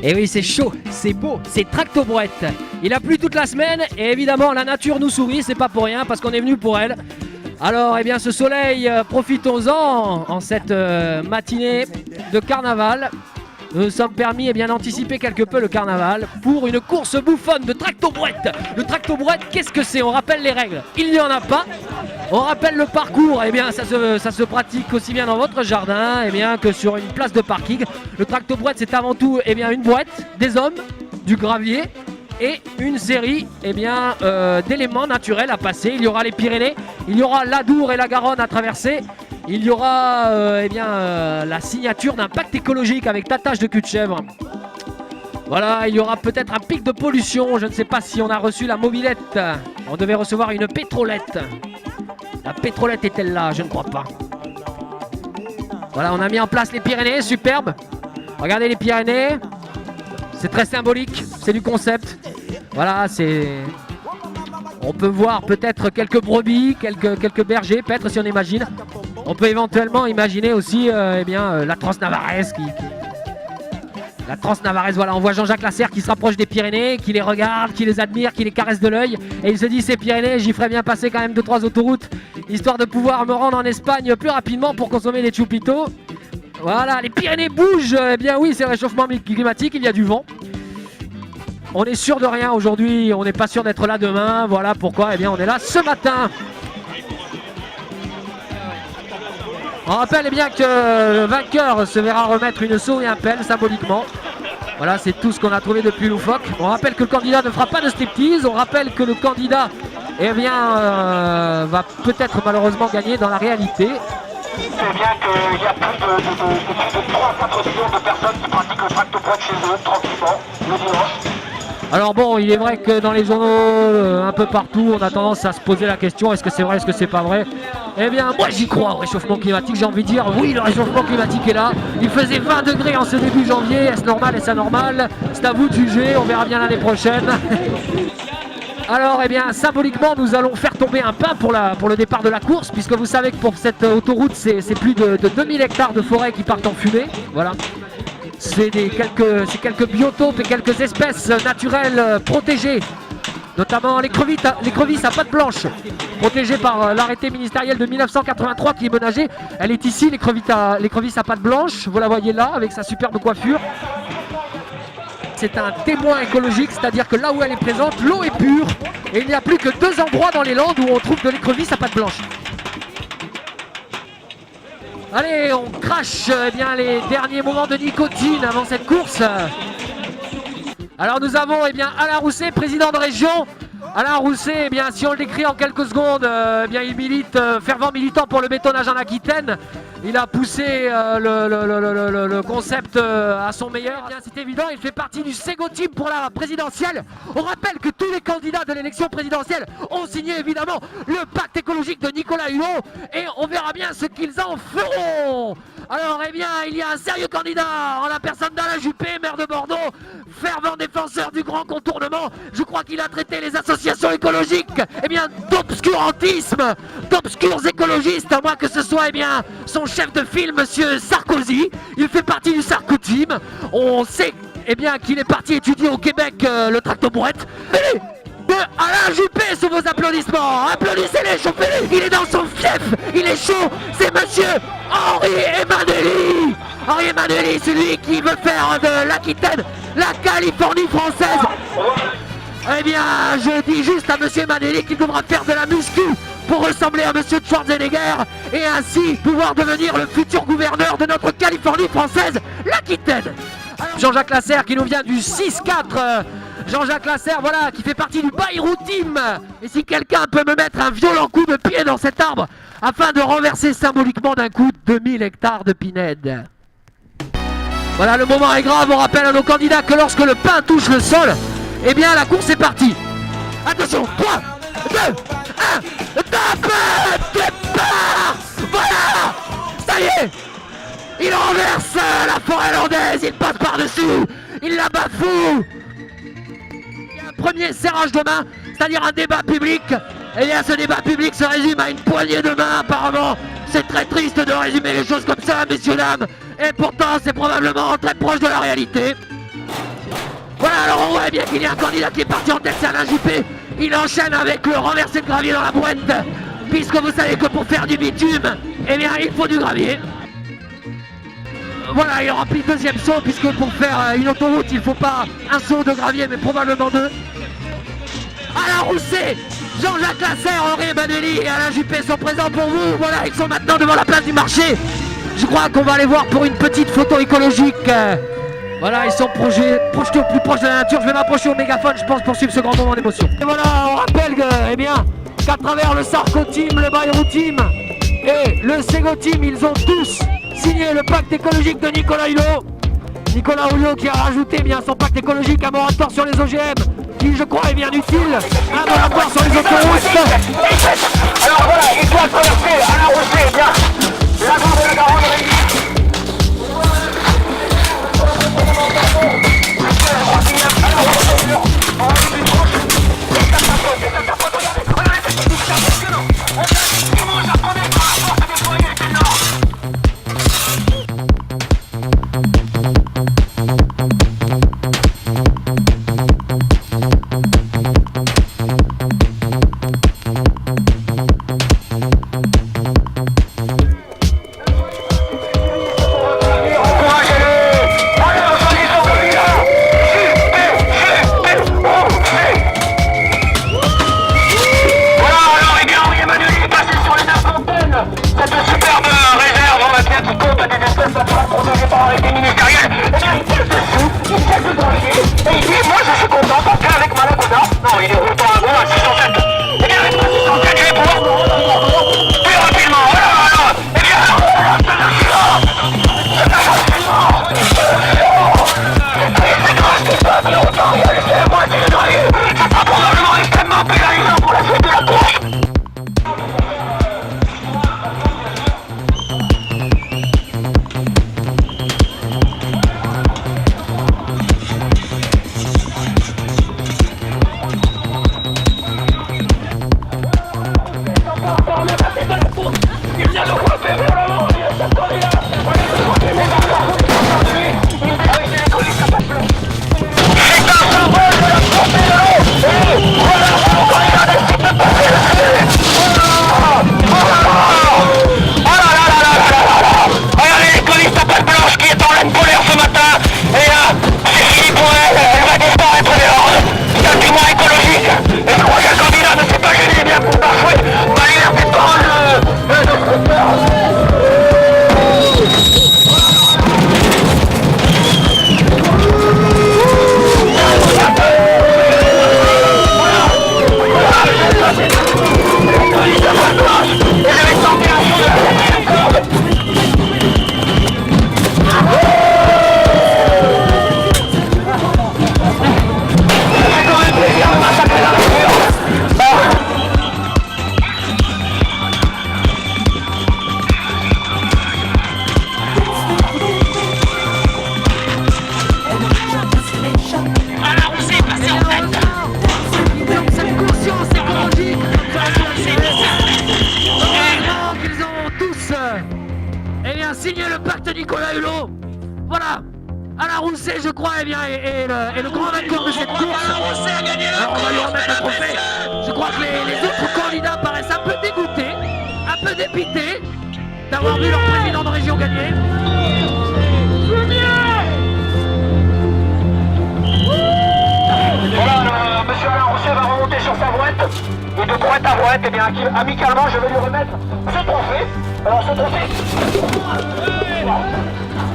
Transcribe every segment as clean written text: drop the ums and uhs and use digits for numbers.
Et oui, c'est chaud, c'est beau, c'est tractobrouette. Il a plu toute la semaine et évidemment la nature nous sourit, c'est pas pour rien parce qu'on est venu pour elle. Alors, eh bien, ce soleil, profitons-en en cette matinée de carnaval. Nous nous sommes permis eh bien, d'anticiper quelque peu le carnaval pour une course bouffonne de tractobrouette. Le tractobrouette, qu'est-ce que c'est? On rappelle les règles. Il n'y en a pas. On rappelle le parcours, eh bien, ça se pratique aussi bien dans votre jardin eh bien, que sur une place de parking. Le tractobrouette, c'est avant tout eh bien, une boîte, des hommes, du gravier et une série eh bien, d'éléments naturels à passer. Il y aura les Pyrénées, il y aura l'Adour et la Garonne à traverser. Il y aura la signature d'un pacte écologique avec tatouage de cul de chèvre. Voilà, il y aura peut-être un pic de pollution. Je ne sais pas si on a reçu la mobilette. On devait recevoir une pétrolette. La pétrolette est-elle là? Je ne crois pas. Voilà, on a mis en place les Pyrénées, superbe. Regardez les Pyrénées. C'est très symbolique, c'est du concept. Voilà, c'est... On peut voir peut-être quelques brebis, quelques bergers, peut-être si on imagine. On peut éventuellement imaginer aussi la Trans-Navarraise La Trans-Navarraise, voilà, on voit Jean-Jacques Lasserre qui se rapproche des Pyrénées, qui les regarde, qui les admire, qui les caresse de l'œil. Et il se dit, ces Pyrénées, j'y ferais bien passer quand même 2-3 autoroutes, histoire de pouvoir me rendre en Espagne plus rapidement pour consommer des choupitos. Voilà, les Pyrénées bougent. Eh bien oui, c'est le réchauffement climatique, il y a du vent. On est sûr de rien aujourd'hui, on n'est pas sûr d'être là demain. Voilà pourquoi, eh bien, on est là ce matin. On rappelle eh bien que le vainqueur se verra remettre une seau et un pelle symboliquement. Voilà, c'est tout ce qu'on a trouvé depuis loufoque. On rappelle que le candidat ne fera pas de striptease. On rappelle que le candidat eh bien, va peut-être malheureusement gagner dans la réalité. C'est bien qu'il y a plus de 3 à 4 millions de personnes qui pratiquent le tractobrouette chez eux, tranquillement, le dimanche. Alors bon, il est vrai que dans les journaux, un peu partout, on a tendance à se poser la question, est-ce que c'est vrai, est-ce que c'est pas vrai? Eh bien, moi j'y crois au réchauffement climatique, j'ai envie de dire, oui, le réchauffement climatique est là. Il faisait 20 degrés en ce début janvier, est-ce normal, est-ce anormal? C'est à vous de juger, on verra bien l'année prochaine. Alors, eh bien, symboliquement, nous allons faire tomber un pain pour le départ de la course, puisque vous savez que pour cette autoroute, c'est plus de 2000 hectares de forêt qui partent en fumée. Voilà. C'est quelques biotopes et quelques espèces naturelles protégées, notamment l'écrevisse à pattes blanches, protégée par l'arrêté ministériel de 1983 qui est menacée. Elle est ici, l'écrevisse à pattes blanches, vous la voyez là, avec sa superbe coiffure. C'est un témoin écologique, c'est-à-dire que là où elle est présente, l'eau est pure et il n'y a plus que 2 endroits dans les Landes où on trouve de l'écrevisse à pattes blanches. Allez, on crache eh bien, les derniers moments de nicotine avant cette course. Alors nous avons eh bien, Alain Rousset, président de région. Alain Rousset, eh bien, si on le décrit en quelques secondes, eh bien, il milite, fervent militant pour le bétonnage en Aquitaine. Il a poussé le concept à son meilleur. Eh bien, c'est évident, il fait partie du Sego Team pour la présidentielle. On rappelle que tous les candidats de l'élection présidentielle ont signé évidemment le pacte écologique de Nicolas Hulot et on verra bien ce qu'ils en feront. Alors, eh bien, il y a un sérieux candidat en la personne d'Alain Juppé, maire de Bordeaux, fervent défenseur du grand contournement. Je crois qu'il a traité les associations écologiques, eh bien, d'obscurantisme, d'obscurs écologistes, à moins que ce soit, eh bien, son chef de file, monsieur Sarkozy. Il fait partie du Sarko Team. On sait, eh bien, qu'il est parti étudier au Québec le tractobrouette. De Alain Juppé sous vos applaudissements. Applaudissez-les, chauffez-les. Il est dans son fief, il est chaud. C'est monsieur Henri Emmanuelli. Henri Emmanuelli, celui qui veut faire de l'Aquitaine la Californie française. Eh bien, je dis juste à monsieur Emmanuelli qu'il devra faire de la muscu pour ressembler à monsieur Schwarzenegger et ainsi pouvoir devenir le futur gouverneur de notre Californie française, l'Aquitaine. Jean-Jacques Lasserre qui nous vient du 6-4. Jean-Jacques Lasserre, voilà, qui fait partie du Bayrou Team. Et si quelqu'un peut me mettre un violent coup de pied dans cet arbre afin de renverser symboliquement d'un coup 2000 hectares de pinède. Voilà, le moment est grave. On rappelle à nos candidats que lorsque le pain touche le sol, eh bien la course est partie. Attention, 3, 2, 1, top, départ. Voilà, ça y est. Il renverse la forêt landaise, il passe par-dessus, il la bafoue. Il y a un premier serrage de main, c'est-à-dire un débat public. Et bien ce débat public se résume à une poignée de main apparemment. C'est très triste de résumer les choses comme ça, messieurs, dames. Et pourtant c'est probablement très proche de la réalité. Voilà, alors on voit bien qu'il y a un candidat qui est parti en tête, c'est Alain Juppé. Il enchaîne avec le renversé de gravier dans la brouette, puisque vous savez que pour faire du bitume, eh bien il faut du gravier. Voilà, il remplit le deuxième saut, puisque pour faire une autoroute, il ne faut pas un saut de gravier, mais probablement deux. Alain Rousset, Jean-Jacques Lasserre, Henri Emmanueli et Alain Juppé sont présents pour vous. Voilà, ils sont maintenant devant la place du marché. Je crois qu'on va aller voir pour une petite photo écologique. Voilà, ils sont projetés au plus proche de la nature. Je vais m'approcher au mégaphone, je pense, pour suivre ce grand moment d'émotion. Et voilà, on rappelle qu'à travers le Sarko Team, le Bayrou Team et le Sego Team, ils ont tous signé le pacte écologique de Nicolas Hulot. Nicolas Hulot qui a rajouté son pacte écologique, un moratoire sur les OGM, qui je crois est bien utile, un moratoire sur les autoroutes. Alors voilà, il doit traverser Alain Rousset, bien, la grande de la Garonne réunie. signé le pacte Nicolas Hulot. Voilà. Alain Rousset, je crois, est le grand vainqueur de cette course. Alors on va lui remettre le trophée. Je crois que les autres candidats paraissent un peu dégoûtés, un peu dépités d'avoir vu leur président de région gagner. Voilà, monsieur Alain Rousset va remonter sur sa brouette. Et de brouette à brouette, eh bien, amicalement, je vais lui remettre ce trophée. Alors, ce trophée...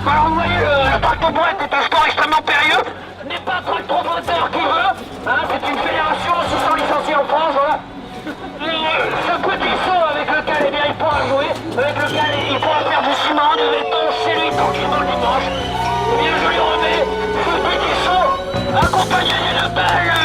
Alors, vous voyez, le tracto-brouette est un sport extrêmement périlleux. N'est pas tracto-moteur qui veut. Hein, c'est une fédération aussi sans licencié en France, voilà. Ce petit saut avec lequel, eh bien, il pourra jouer, avec lequel il pourra faire du ciment, du béton chez lui tranquillement le dimanche. Eh bien, je lui remets ce petit saut accompagné d'une belle